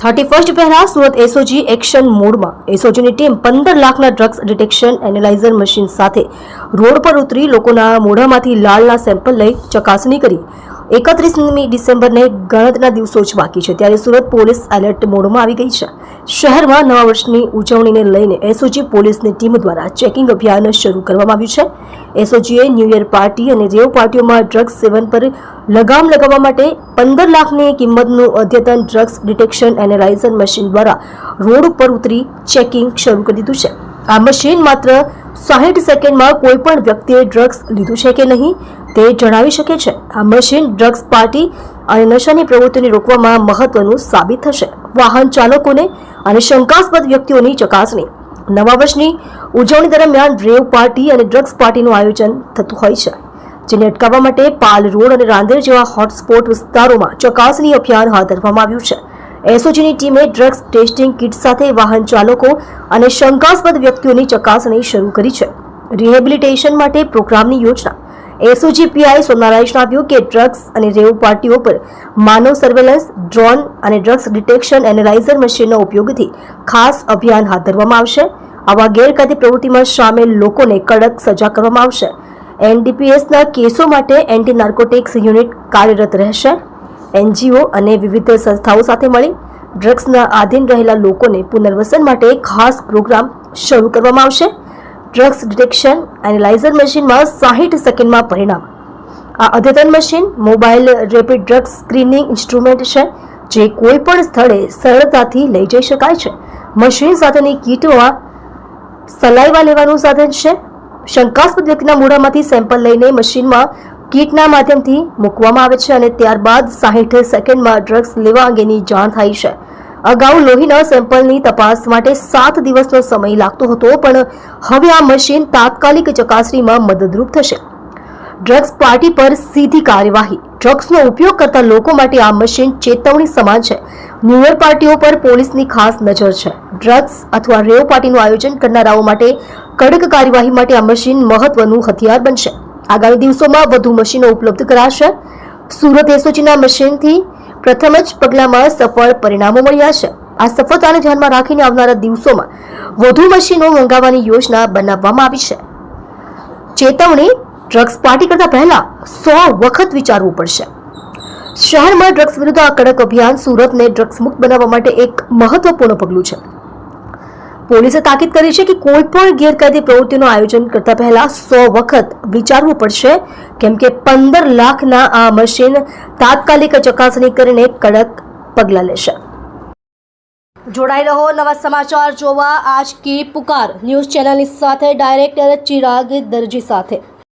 31 પહેલા Surat SOG action મોડમાં એસઓજીની team 15 લાખના ડ્રગ્સ ડિટેક્શન એનાલાઇઝર મશીન સાથે રોડ પર ઉતરી લોકોના મોઢામાંથી લાળના સેમ્પલ લઈ ચકાસણી કરી. 31મી ડિસેમ્બરને ગણતરીના દિવસો જ બાકી છે ત્યારે સુરત પોલીસ એલર્ટ મોડમાં આવી ગઈ છે. શહેરમાં નવા વર્ષની ઉજવણીને લઈને એસઓજી પોલીસની ટીમ દ્વારા ચેકિંગ અભિયાન શરૂ કરવામાં આવ્યું છે. એસઓજીએ ન્યૂ યર પાર્ટી અને રેવ પાર્ટીઓમાં ડ્રગ્સ સેવન પર લગામ લગાવવા માટે 15 લાખની કિંમતનું અદ્યતન ડ્રગ્સ ડિટેક્શન એનાલાઇઝર મશીન દ્વારા રોડ ઉપર ઉતરી ચેકિંગ શરૂ કરી દીધું છે. આ મશીન માત્ર 60 સેકન્ડમાં કોઈ પણ વ્યક્તિએ ડ્રગ્સ લીધું છે કે નહીં તે જણાવી શકે છે. આ મશીન ડ્રગ્સ પાર્ટી અને નશાની પ્રવૃત્તિને રોકવામાં મહત્વનું સાબિત થશે. વાહન ચાલકોને અને શંકાસ્પદ વ્યક્તિઓની ચકાસણી. નવા વર્ષની ઉજવણી દરમિયાન રેવ પાર્ટી અને ડ્રગ્સ પાર્ટીનું આયોજન થતું હોય છે, જેને અટકાવવા માટે પાલ રોડ અને રાંદેર જેવા હોટસ્પોટ વિસ્તારોમાં ચકાસણી અભિયાન હાથ ધરવામાં આવ્યું છે. એસઓજીની ટીમે ડ્રગ્સ ટેસ્ટિંગ કિટ સાથે વાહન ચાલકો અને શંકાસ્પદ વ્યક્તિઓની ચકાસણી શરૂ કરી છે. રિહેબિલિટેશન માટે પ્રોગ્રામની યોજના. એસઓજી પીઆઈ સોમનારાયણ જણાવ્યું કે ડ્રગ્સ અને રેવ પાર્ટીઓ પર માનવ સર્વેલન્સ, ડ્રોન અને ડ્રગ્સ ડિટેક્શન એનાલાઇઝર મશીનના ઉપયોગથી ખાસ અભિયાન હાથ ધરવામાં આવશે. આવા ગેરકાયદે પ્રવૃત્તિમાં સામેલ લોકોને કડક સજા કરવામાં આવશે. એનડીપીએસના કેસો માટે એન્ટી નાર્કોટિક્સ યુનિટ કાર્યરત રહેશે. એનજીઓ અને વિવિધ સંસ્થાઓ સાથે મળી ડ્રગ્સના આધીન રહેલા લોકોને પુનર્વસન માટે ખાસ પ્રોગ્રામ શરૂ કરવામાં આવશે. ડ્રગ્સ ડિટેક્શન એનાલાઇઝર મશીનમાં 60 સેકન્ડમાં પરિણામ. આ અદ્યતન machine mobile rapid drugs screening instrument છે, જે કોઈ પણ સ્થળે સરળતાથી લઈ જઈ શકાય છે. મશીન સાથેની કીટમાં સલાઈવા લેવાનું સાધન છે. શંકાસ્પદ વ્યક્તિના મોઢામાંથી સેમ્પલ લઈને મશીનમાં કીટના માધ્યમથી મૂકવામાં આવે છે અને ત્યારબાદ 60 સેકન્ડમાં ડ્રગ્સ લેવા અંગેની જાણ થાય છે. અગાઉ લોહીના સેમ્પલની તપાસ માટે 7 દિવસનો સમય લાગતો હતો, પણ હવે આ મશીન તાત્કાલિક ચકાસણીમાં મદદરૂપ થશે. ડ્રગ્સ પાર્ટી પર સીધી કાર્યવાહી. ડ્રગ્સનો ઉપયોગ કરતા લોકો માટે આ મશીન ચેતવણી સમાન છે. ન્યૂ યર પાર્ટીઓ પર પોલીસની ખાસ નજર છે. ડ્રગ્સ અથવા રેવ પાર્ટીનું આયોજન કરનારાઓ માટે કડક કાર્યવાહી માટે આ મશીન મહત્વનું હથિયાર બનશે. આગામી દિવસોમાં વધુ મશીનો ઉપલબ્ધ કરાશે. સુરત એસઓજીના મશીનથી પ્રથમ જ પગલામાં સફળ પરિણામો મળ્યા છે. આ સફળતાને ધ્યાનમાં રાખીને આવનારા દિવસોમાં વધુ મશીનો મંગાવવાની યોજના બનાવવામાં આવી છે. ચેતવણી. ડ્રગ્સ પાર્ટી કરતા પહેલા 100 વખત વિચારવું પડશે. શહેરમાં ડ્રગ્સ વિરુદ્ધ આ કડક અભિયાન સુરતને ડ્રગ્સ મુક્ત બનાવવા માટે એક મહત્વપૂર્ણ પગલું છે. પોલીસે તાકીદ કરી છે કે કોઈ પણ ગેરકાયદે પ્રવૃત્તિનું આયોજન કરતા પહેલા 100 વખત વિચારવું પડશે, કેમ કે 15 લાખના આ મશીન તાત્કાલિક ચકાસણી કરીને કડક પગલાં લેશે. જોડાઈ રહો નવા સમાચાર જોવા આજ કી પુકાર ન્યૂઝ ચેનલની સાથે ડાયરેક્ટર ચિરાગ દરજી સાથે.